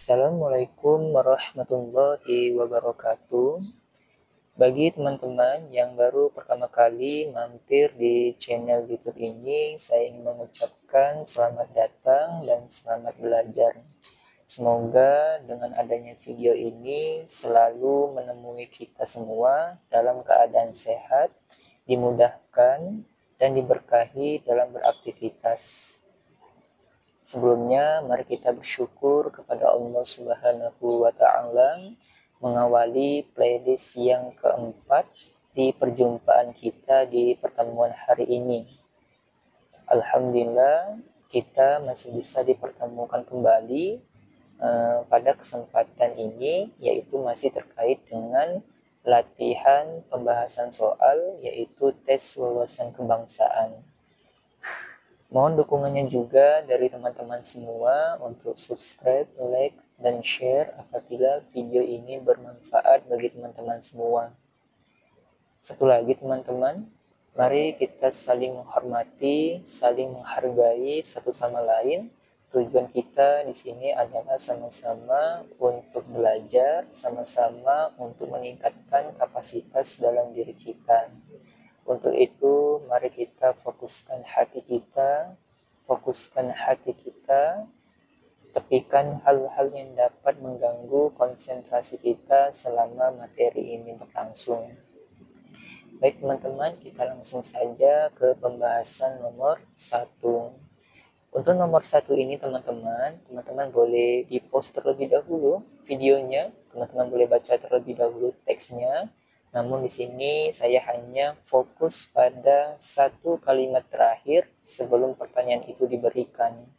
Assalamualaikum warahmatullahi wabarakatuh. Bagi teman-teman yang baru pertama kali mampir di channel YouTube ini, saya ingin mengucapkan selamat datang dan selamat belajar. Semoga dengan adanya video ini selalu menemui kita semua dalam keadaan sehat, dimudahkan, dan diberkahi dalam beraktivitas. Sebelumnya, mari kita bersyukur kepada Allah Subhanahu wa Ta'ala mengawali playlist yang keempat di perjumpaan kita di pertemuan hari ini. Alhamdulillah, kita masih bisa dipertemukan kembali pada kesempatan ini, yaitu masih terkait dengan latihan pembahasan soal, yaitu tes wawasan kebangsaan. Mohon dukungannya juga dari teman-teman semua untuk subscribe, like, dan share apabila video ini bermanfaat bagi teman-teman semua. Satu lagi teman-teman, mari kita saling menghormati, saling menghargai satu sama lain. Tujuan kita di sini adalah sama-sama untuk belajar, sama-sama untuk meningkatkan kapasitas dalam diri kita. Untuk itu, mari kita fokuskan hati kita, tepikan hal-hal yang dapat mengganggu konsentrasi kita selama materi ini berlangsung. Baik teman-teman, kita langsung saja ke pembahasan nomor 1. Untuk nomor 1 ini teman-teman boleh di-pause terlebih dahulu videonya, teman-teman boleh baca terlebih dahulu teksnya. Namun di sini saya hanya fokus pada satu kalimat terakhir sebelum pertanyaan itu diberikan.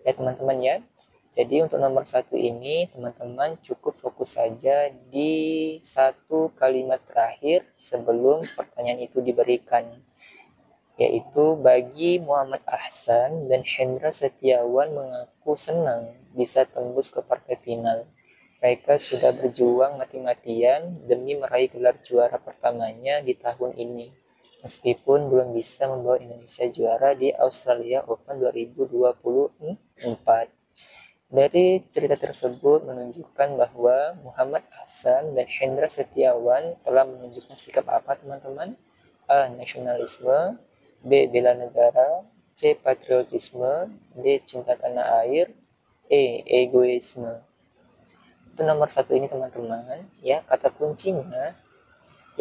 Ya teman-teman ya. Jadi untuk nomor 1 ini teman-teman cukup fokus saja di satu kalimat terakhir sebelum pertanyaan itu diberikan. Yaitu bagi Muhammad Ahsan dan Hendra Setiawan mengaku senang bisa tembus ke partai final. Mereka sudah berjuang mati-matian demi meraih gelar juara pertamanya di tahun ini, meskipun belum bisa membawa Indonesia juara di Australia Open 2024. Dari cerita tersebut menunjukkan bahwa Muhammad Ahsan dan Hendra Setiawan telah menunjukkan sikap apa teman-teman? A. Nasionalisme, B. Bela negara, C. Patriotisme, D. Cinta tanah air, E. Egoisme. Itu nomor 1 ini teman-teman ya, kata kuncinya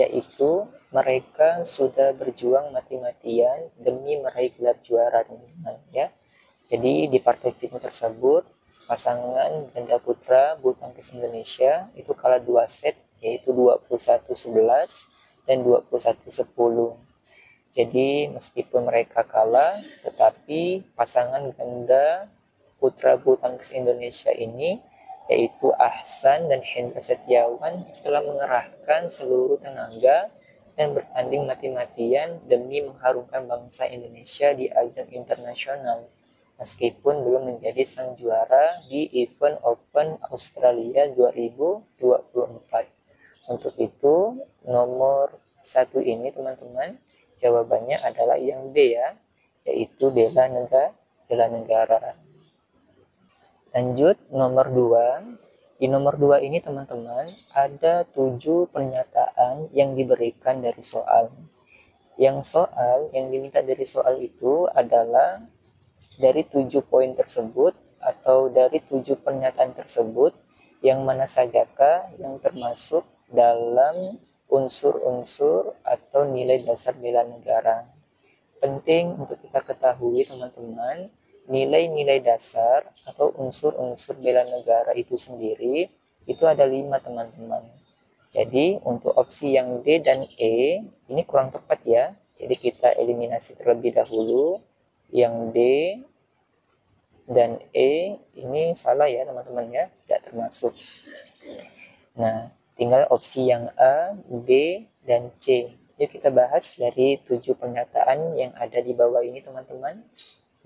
yaitu mereka sudah berjuang mati-matian demi meraih gelar juara teman-teman ya. Jadi di partai final tersebut pasangan ganda putra bulu tangkis Indonesia itu kalah 2 set, yaitu 21-11 dan 21-10. Jadi meskipun mereka kalah, tetapi pasangan ganda putra bulu tangkis Indonesia ini yaitu Ahsan dan Hendra Setiawan telah mengerahkan seluruh tenaga dan bertanding mati-matian demi mengharumkan bangsa Indonesia di ajang internasional, meskipun belum menjadi sang juara di event Open Australia 2024. Untuk itu, nomor 1 ini teman-teman, jawabannya adalah yang B ya, yaitu bela negara. Lanjut nomor 2. Di nomor 2 ini teman-teman ada 7 pernyataan yang diberikan dari soal. Yang diminta dari soal itu adalah dari 7 poin tersebut atau dari 7 pernyataan tersebut yang mana sajakah yang termasuk dalam unsur-unsur atau nilai dasar bela negara. Penting untuk kita ketahui teman-teman, nilai-nilai dasar atau unsur-unsur bela negara itu sendiri itu ada 5 teman-teman. Jadi untuk opsi yang D dan E ini kurang tepat ya. Jadi kita eliminasi terlebih dahulu. Yang D dan E ini salah ya teman-teman ya, tidak termasuk. Nah, tinggal opsi yang A, B, dan C. Yuk kita bahas dari 7 pernyataan yang ada di bawah ini teman-teman.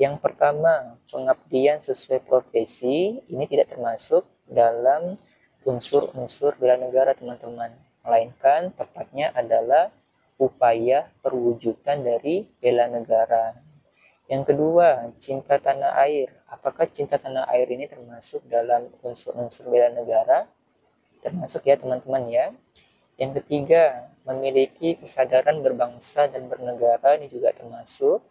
Yang pertama, pengabdian sesuai profesi ini tidak termasuk dalam unsur-unsur bela negara teman-teman. Melainkan tepatnya adalah upaya perwujudan dari bela negara. Yang kedua, cinta tanah air. Apakah cinta tanah air ini termasuk dalam unsur-unsur bela negara? Termasuk ya teman-teman ya. Yang ketiga, memiliki kesadaran berbangsa dan bernegara, ini juga termasuk.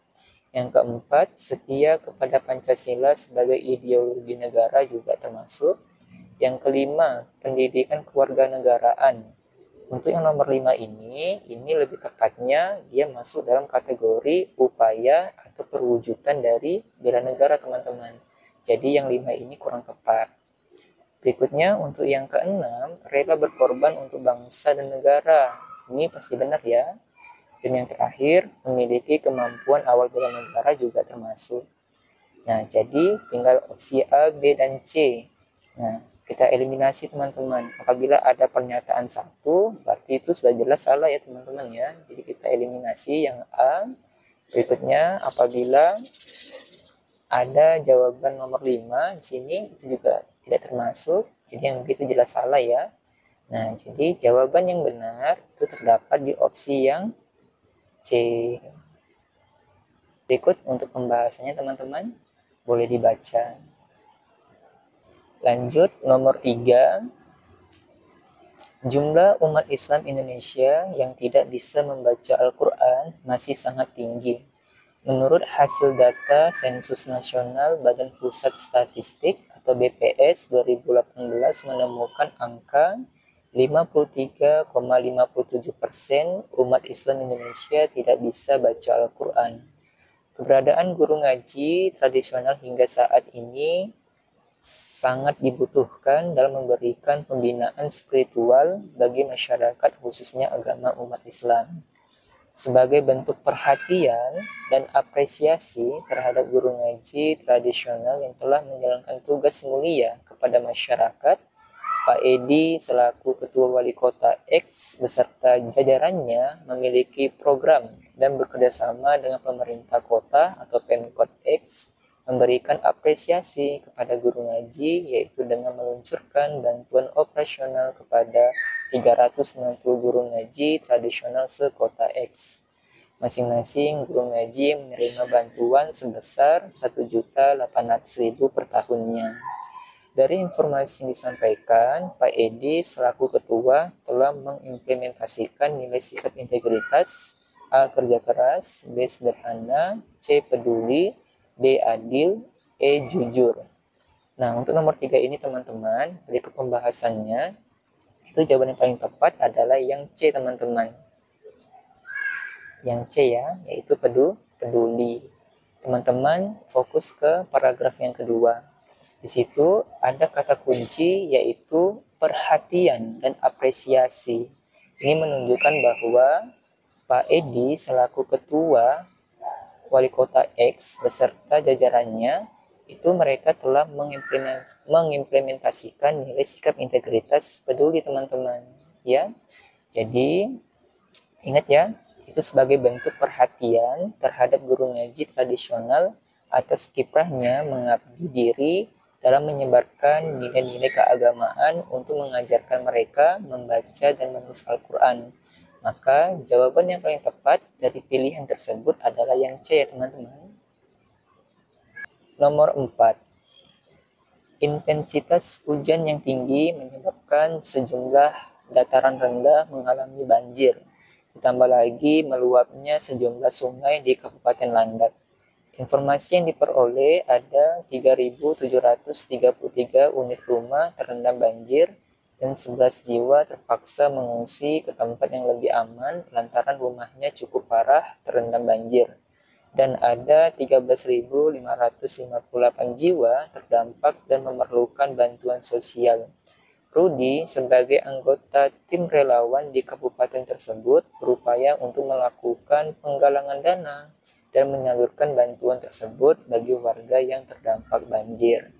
Yang keempat, setia kepada Pancasila sebagai ideologi negara, juga termasuk. Yang kelima, pendidikan kewarganegaraan. Untuk yang nomor 5 ini lebih tepatnya dia masuk dalam kategori upaya atau perwujudan dari bela negara teman-teman. Jadi yang 5 ini kurang tepat. Berikutnya untuk yang keenam, rela berkorban untuk bangsa dan negara. Ini pasti benar ya. Dan yang terakhir, memiliki kemampuan awal bela negara juga termasuk. Nah, jadi tinggal opsi A, B, dan C. Nah, kita eliminasi teman-teman. Apabila ada pernyataan satu, berarti itu sudah jelas salah ya teman-teman ya. Jadi kita eliminasi yang A. Berikutnya, apabila ada jawaban nomor 5 di sini, itu juga tidak termasuk. Jadi yang begitu jelas salah ya. Nah, jadi jawaban yang benar itu terdapat di opsi yang C. Berikut untuk pembahasannya teman-teman, boleh dibaca. Lanjut, nomor 3. Jumlah umat Islam Indonesia yang tidak bisa membaca Al-Quran masih sangat tinggi. Menurut hasil data Sensus Nasional Badan Pusat Statistik atau BPS 2018 menemukan angka 53,57% umat Islam Indonesia tidak bisa baca Al-Quran. Keberadaan guru ngaji tradisional hingga saat ini sangat dibutuhkan dalam memberikan pembinaan spiritual bagi masyarakat khususnya agama umat Islam. Sebagai bentuk perhatian dan apresiasi terhadap guru ngaji tradisional yang telah menjalankan tugas mulia kepada masyarakat, Pak Edi selaku Ketua Wali Kota X beserta jajarannya memiliki program dan bekerjasama dengan pemerintah kota atau Pemkot X memberikan apresiasi kepada guru ngaji, yaitu dengan meluncurkan bantuan operasional kepada 360 guru ngaji tradisional sekota X. Masing-masing guru ngaji menerima bantuan sebesar 1.800.000 per tahunnya. Dari informasi yang disampaikan, Pak Edi selaku ketua telah mengimplementasikan nilai sifat integritas, A. Kerja keras, B. Sederhana, C. Peduli, D. Adil, E. Jujur. Nah, untuk nomor 3 ini teman-teman, berikut pembahasannya. Itu jawaban yang paling tepat adalah yang C teman-teman. Yang C ya, yaitu peduli. Teman-teman fokus ke paragraf yang kedua. Di situ ada kata kunci yaitu perhatian dan apresiasi. Ini menunjukkan bahwa Pak Edi selaku ketua Wali Kota X beserta jajarannya itu mereka telah mengimplementasikan nilai sikap integritas peduli teman-teman ya. Jadi ingat ya, itu sebagai bentuk perhatian terhadap guru ngaji tradisional atas kiprahnya mengabdi diri dalam menyebarkan nilai-nilai keagamaan untuk mengajarkan mereka membaca dan menulis Al-Quran. Maka jawaban yang paling tepat dari pilihan tersebut adalah yang C ya teman-teman. Nomor 4. Intensitas hujan yang tinggi menyebabkan sejumlah dataran rendah mengalami banjir. Ditambah lagi meluapnya sejumlah sungai di Kabupaten Landak. Informasi yang diperoleh ada 3.733 unit rumah terendam banjir dan 11 jiwa terpaksa mengungsi ke tempat yang lebih aman lantaran rumahnya cukup parah terendam banjir. Dan ada 13.558 jiwa terdampak dan memerlukan bantuan sosial. Rudi sebagai anggota tim relawan di kabupaten tersebut berupaya untuk melakukan penggalangan dana dan menyalurkan bantuan tersebut bagi warga yang terdampak banjir.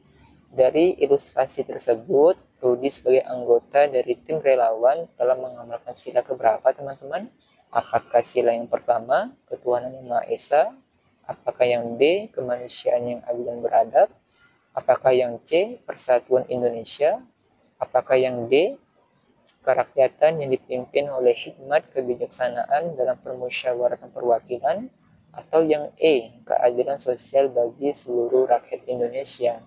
Dari ilustrasi tersebut, Rudi sebagai anggota dari tim relawan telah mengamalkan sila keberapa teman-teman? Apakah sila yang pertama, ketuhanan yang Maha Esa? Apakah yang B, kemanusiaan yang adil dan beradab? Apakah yang C, persatuan Indonesia? Apakah yang D, kerakyatan yang dipimpin oleh hikmat kebijaksanaan dalam permusyawaratan perwakilan? Atau yang E, keadilan sosial bagi seluruh rakyat Indonesia.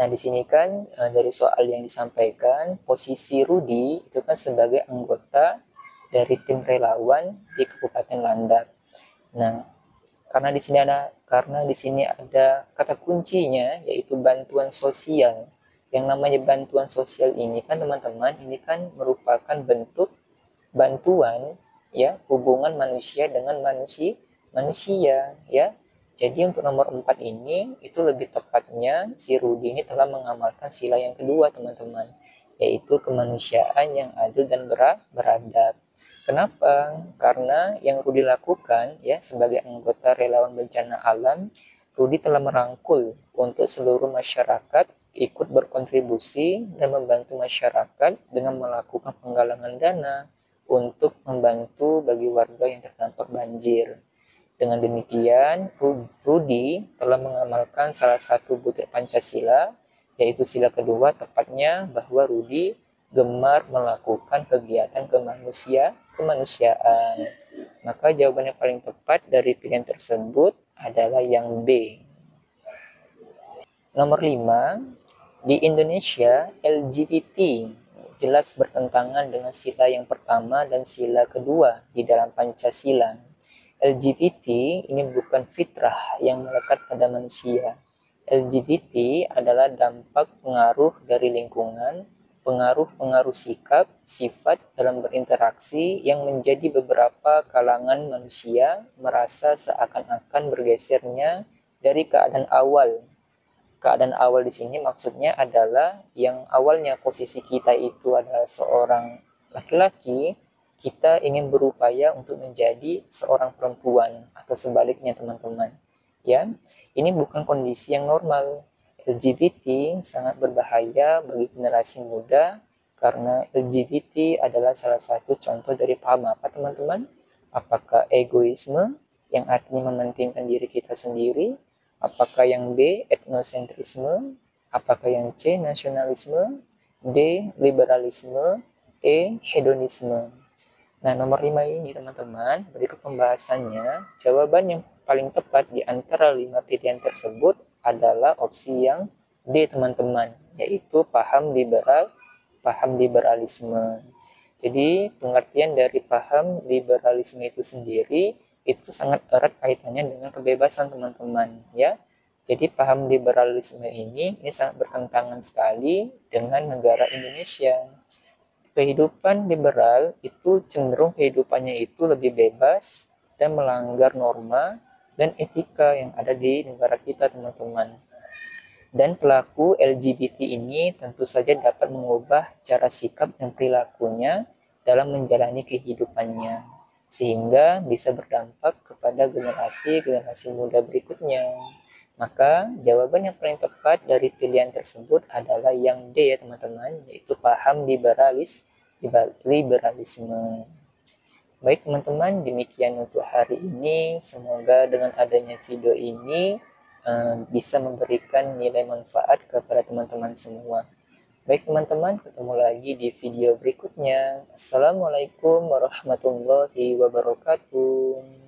Nah, di sini kan dari soal yang disampaikan, posisi Rudi itu kan sebagai anggota dari tim relawan di Kabupaten Landak. Nah, karena di sini ada kata kuncinya yaitu bantuan sosial. Yang namanya bantuan sosial ini kan teman-teman, ini kan merupakan bentuk bantuan ya, hubungan manusia dengan manusia ya. Jadi untuk nomor 4 ini itu lebih tepatnya si Rudi ini telah mengamalkan sila yang kedua teman-teman, yaitu kemanusiaan yang adil dan beradab. Kenapa? Karena yang Rudi lakukan ya sebagai anggota relawan bencana alam, Rudi telah merangkul untuk seluruh masyarakat ikut berkontribusi dan membantu masyarakat dengan melakukan penggalangan dana untuk membantu bagi warga yang terdampak banjir. Dengan demikian, Rudi telah mengamalkan salah satu butir Pancasila, yaitu sila kedua, tepatnya bahwa Rudi gemar melakukan kegiatan kemanusiaan. Maka jawaban yang paling tepat dari pilihan tersebut adalah yang B. Nomor 5, di Indonesia LGBT jelas bertentangan dengan sila yang pertama dan sila kedua di dalam Pancasila. LGBT ini bukan fitrah yang melekat pada manusia. LGBT adalah dampak pengaruh dari lingkungan, pengaruh-pengaruh sikap, sifat dalam berinteraksi yang menjadi beberapa kalangan manusia merasa seakan-akan bergesernya dari keadaan awal. Keadaan awal di sini maksudnya adalah yang awalnya posisi kita itu adalah seorang laki-laki, kita ingin berupaya untuk menjadi seorang perempuan atau sebaliknya teman-teman. Ya, ini bukan kondisi yang normal. LGBT sangat berbahaya bagi generasi muda karena LGBT adalah salah satu contoh dari paham apa teman-teman? Apakah egoisme yang artinya mementingkan diri kita sendiri? Apakah yang B, etnosentrisme? Apakah yang C, nasionalisme? D, liberalisme? E, hedonisme? Nah, nomor 5 ini teman-teman, berikut pembahasannya. Jawaban yang paling tepat di antara 5 pilihan tersebut adalah opsi yang D, teman-teman, yaitu paham liberalisme. Jadi, pengertian dari paham liberalisme itu sendiri itu sangat erat kaitannya dengan kebebasan teman-teman ya. Jadi paham liberalisme ini sangat bertentangan sekali dengan negara Indonesia. Kehidupan liberal itu cenderung kehidupannya itu lebih bebas dan melanggar norma dan etika yang ada di negara kita teman-teman. Dan pelaku LGBT ini tentu saja dapat mengubah cara sikap dan perilakunya dalam menjalani kehidupannya, sehingga bisa berdampak kepada generasi muda berikutnya. Maka jawaban yang paling tepat dari pilihan tersebut adalah yang D ya teman-teman, yaitu paham liberalisme. Baik teman-teman, demikian untuk hari ini. Semoga dengan adanya video ini bisa memberikan nilai manfaat kepada teman-teman semua. Baik teman-teman, ketemu lagi di video berikutnya. Assalamualaikum warahmatullahi wabarakatuh.